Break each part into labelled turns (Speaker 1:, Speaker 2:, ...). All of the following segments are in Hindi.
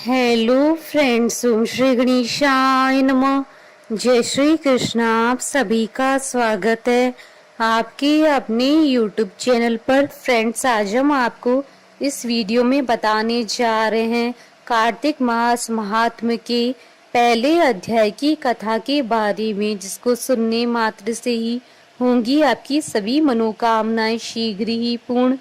Speaker 1: हेलो फ्रेंड्स, ओम श्री गणेशाय नमः। जय श्री कृष्ण। आप सभी का स्वागत है आपके अपने यूट्यूब चैनल पर। फ्रेंड्स, आज हम आपको इस वीडियो में बताने जा रहे हैं कार्तिक मास महात्म्य के पहले अध्याय की कथा के बारे में, जिसको सुनने मात्र से ही होंगी आपकी सभी मनोकामनाएं शीघ्र ही पूर्ण।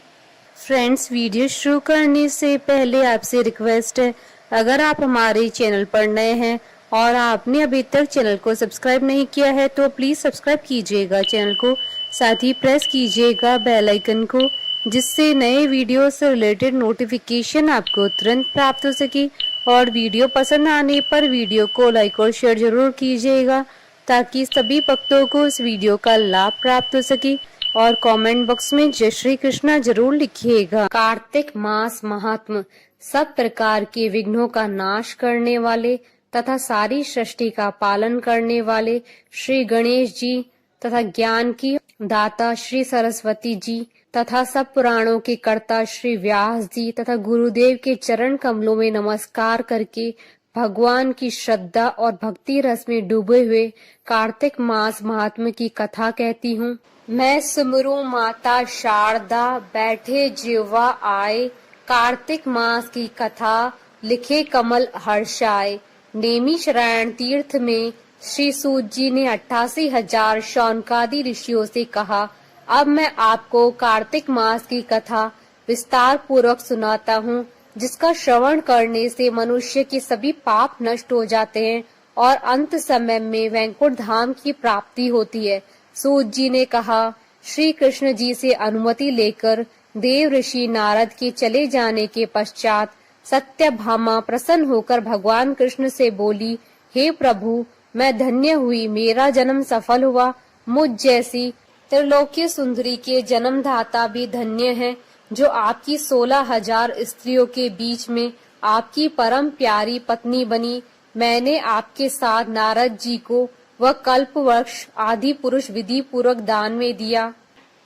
Speaker 1: फ्रेंड्स, वीडियो शुरू करने से पहले आपसे रिक्वेस्ट है, अगर आप हमारे चैनल पर नए हैं और आपने अभी तक चैनल को सब्सक्राइब नहीं किया है तो प्लीज सब्सक्राइब कीजिएगा चैनल को, साथ ही प्रेस कीजिएगा बेल आइकन को, जिससे नए वीडियो से रिलेटेड नोटिफिकेशन आपको तुरंत प्राप्त हो सके। और वीडियो पसंद आने पर वीडियो को लाइक और शेयर जरूर कीजिएगा, ताकि सभी भक्तों को इस वीडियो का लाभ प्राप्त हो सके। और कमेंट बॉक्स में जय श्री कृष्णा जरूर लिखिएगा। कार्तिक मास महात्म्य। सब प्रकार के विघ्नों का नाश करने वाले तथा सारी सृष्टि का पालन करने वाले श्री गणेश जी तथा ज्ञान की दाता श्री सरस्वती जी तथा सब पुराणों के कर्ता श्री व्यास जी तथा गुरुदेव के चरण कमलों में नमस्कार करके भगवान की श्रद्धा और भक्ति रस में डूबे हुए कार्तिक मास महात्म्य की कथा कहती हूँ। मैं सुमरू माता शारदा, बैठे जिह्वा आए, कार्तिक मास की कथा लिखे कमल हर्षाए। नेमी शरण तीर्थ में श्री सूत जी ने 88,000 शौनकादि ऋषियों से कहा, अब मैं आपको कार्तिक मास की कथा विस्तार पूर्वक सुनाता हूँ, जिसका श्रवण करने से मनुष्य के सभी पाप नष्ट हो जाते हैं और अंत समय में वैकुंठ धाम की प्राप्ति होती है। सूत जी ने कहा, श्री कृष्ण जी से अनुमति लेकर देव ऋषि नारद के चले जाने के पश्चात सत्यभामा प्रसन्न होकर भगवान कृष्ण से बोली, हे प्रभु, मैं धन्य हुई, मेरा जन्म सफल हुआ। मुझ जैसी त्रिलोकीय सुंदरी के जन्मदाता भी धन्य है, जो आपकी 16,000 स्त्रियों के बीच में आपकी परम प्यारी पत्नी बनी। मैंने आपके साथ नारद जी को वह कल्प वृक्ष आदि पुरुष विधि पूर्वक दान में दिया,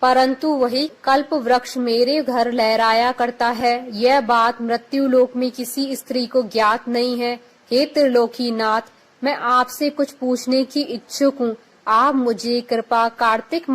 Speaker 1: परंतु वही कल्प वृक्ष मेरे घर लहराया करता है। यह बात मृत्युलोक में किसी स्त्री को ज्ञात नहीं है। हे त्रिलोकीनाथ, मैं आपसे कुछ पूछने की इच्छुक हूँ। आप मुझे कृपा कार्तिक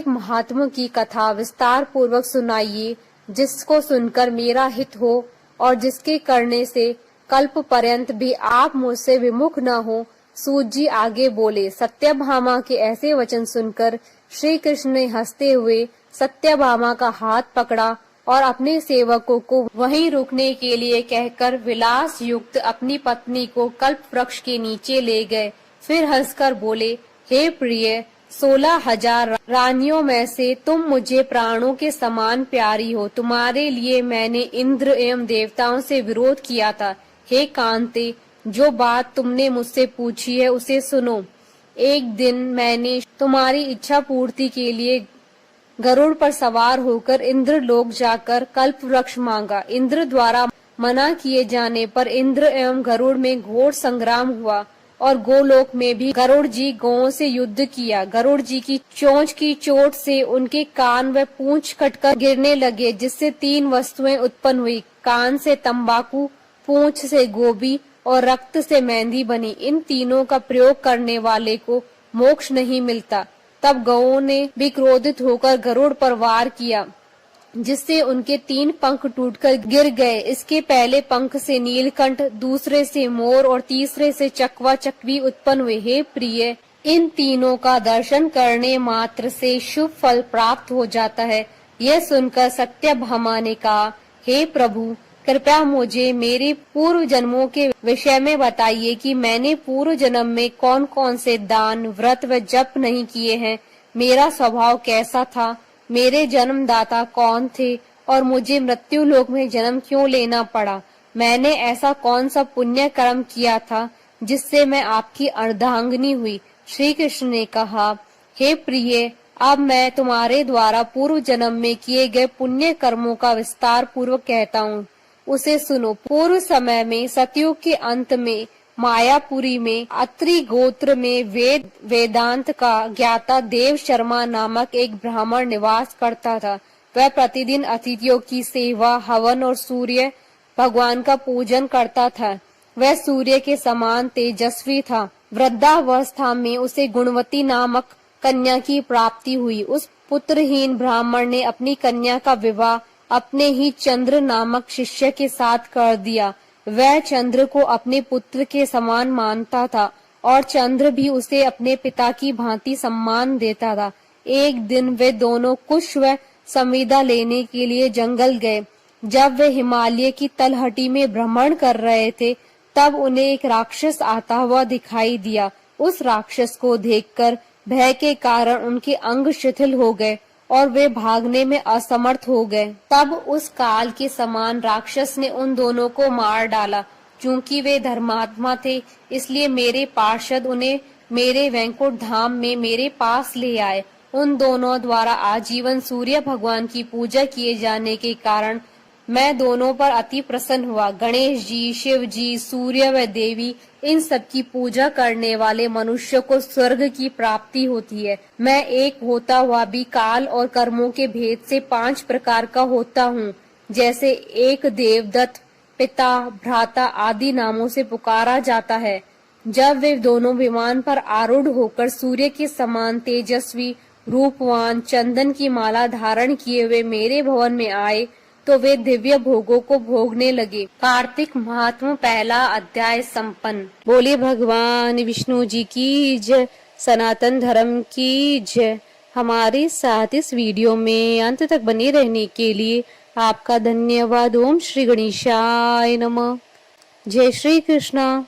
Speaker 1: महात्म्य की कथा विस्तार पूर्वक सुनाइए, जिसको सुनकर मेरा हित हो और जिसके करने से कल्प पर्यंत भी आप मुझसे विमुख न हो। सूत जी आगे बोले। सत्यभामा के ऐसे वचन सुनकर श्री कृष्ण ने हंसते हुए सत्यभामा का हाथ पकड़ा और अपने सेवकों को वहीं रुकने के लिए कहकर विलास युक्त अपनी पत्नी को कल्प वृक्ष के नीचे ले गए। फिर हंसकर बोले, हे प्रिय, 16,000 रानियों में से तुम मुझे प्राणों के समान प्यारी हो। तुम्हारे लिए मैंने इंद्र एवं देवताओं से विरोध किया था। हे कांते, जो बात तुमने मुझसे पूछी है उसे सुनो। एक दिन मैंने तुम्हारी इच्छा पूर्ति के लिए गरुड़ पर सवार होकर इंद्र लोक जाकर कल्प वृक्ष मांगा। इंद्र द्वारा मना किए जाने पर इंद्र एवं गरुड़ में घोर संग्राम हुआ और गोलोक में भी गरुड़ जी गौओं से युद्ध किया। गरुड़ जी की चोंच की चोट से उनके कान व पूंछ कटकर गिरने लगे, जिससे 3 वस्तुएं उत्पन्न हुई। कान से तंबाकू, पूंछ से गोभी और रक्त से मेहंदी बनी। इन तीनों का प्रयोग करने वाले को मोक्ष नहीं मिलता। तब गौओं ने भी क्रोधित होकर गरुड़ पर वार किया, जिससे उनके 3 पंख टूटकर गिर गए। इसके पहले पंख से नीलकंठ, दूसरे से मोर और तीसरे से चकवा चकवी उत्पन्न हुए। हे प्रिय, इन तीनों का दर्शन करने मात्र से शुभ फल प्राप्त हो जाता है। यह सुनकर सत्यभामा ने कहा, हे प्रभु, कृपया मुझे मेरे पूर्व जन्मों के विषय में बताइए कि मैंने पूर्व जन्म में कौन कौन से दान, व्रत व जप नहीं किए हैं। मेरा स्वभाव कैसा था, मेरे जन्मदाता कौन थे और मुझे मृत्यु लोक में जन्म क्यों लेना पड़ा। मैंने ऐसा कौन सा पुण्य कर्म किया था जिससे मैं आपकी अर्धांगिनी हुई। श्री कृष्ण ने कहा, हे प्रिय, अब मैं तुम्हारे द्वारा पूर्व जन्म में किए गए पुण्य कर्मों का विस्तार पूर्वक कहता हूँ, उसे सुनो। पूर्व समय में सतयुग के अंत में मायापुरी में अत्रि गोत्र में वेदांत का ज्ञाता देव शर्मा नामक एक ब्राह्मण निवास करता था। वह प्रतिदिन अतिथियों की सेवा, हवन और सूर्य भगवान का पूजन करता था। वह सूर्य के समान तेजस्वी था। वृद्धावस्था में उसे गुणवती नामक कन्या की प्राप्ति हुई। उस पुत्रहीन ब्राह्मण ने अपनी कन्या का विवाह अपने ही चंद्र नामक शिष्य के साथ कर दिया। वह चंद्र को अपने पुत्र के समान मानता था और चंद्र भी उसे अपने पिता की भांति सम्मान देता था। एक दिन वे दोनों कुश व संविदा लेने के लिए जंगल गए। जब वे हिमालय की तलहटी में भ्रमण कर रहे थे, तब उन्हें एक राक्षस आता हुआ दिखाई दिया। उस राक्षस को देखकर भय के कारण उनके अंग शिथिल हो गए और वे भागने में असमर्थ हो गए। तब उस काल के समान राक्षस ने उन दोनों को मार डाला। चूंकि वे धर्मात्मा थे, इसलिए मेरे पार्षद उन्हें मेरे वैकुंठ धाम में मेरे पास ले आए। उन दोनों द्वारा आजीवन सूर्य भगवान की पूजा किए जाने के कारण मैं दोनों पर अति प्रसन्न हुआ। गणेश जी, शिव जी, सूर्य व देवी, इन सब की पूजा करने वाले मनुष्य को स्वर्ग की प्राप्ति होती है। मैं एक होता हुआ भी काल और कर्मों के भेद से 5 प्रकार का होता हूँ। जैसे एक देवदत्त, पिता, भ्राता आदि नामों से पुकारा जाता है। जब वे दोनों विमान पर आरूढ़ होकर सूर्य के समान तेजस्वी, रूपवान, चंदन की माला धारण किए हुए मेरे भवन में आए, तो वे दिव्य भोगों को भोगने लगे। कार्तिक महात्मा पहला अध्याय संपन्न। बोले भगवान विष्णु जी की जय, सनातन धर्म की जय। हमारे साथ इस वीडियो में अंत तक बने रहने के लिए आपका धन्यवाद। ओम श्री गणेशाय नमः। जय श्री कृष्णा।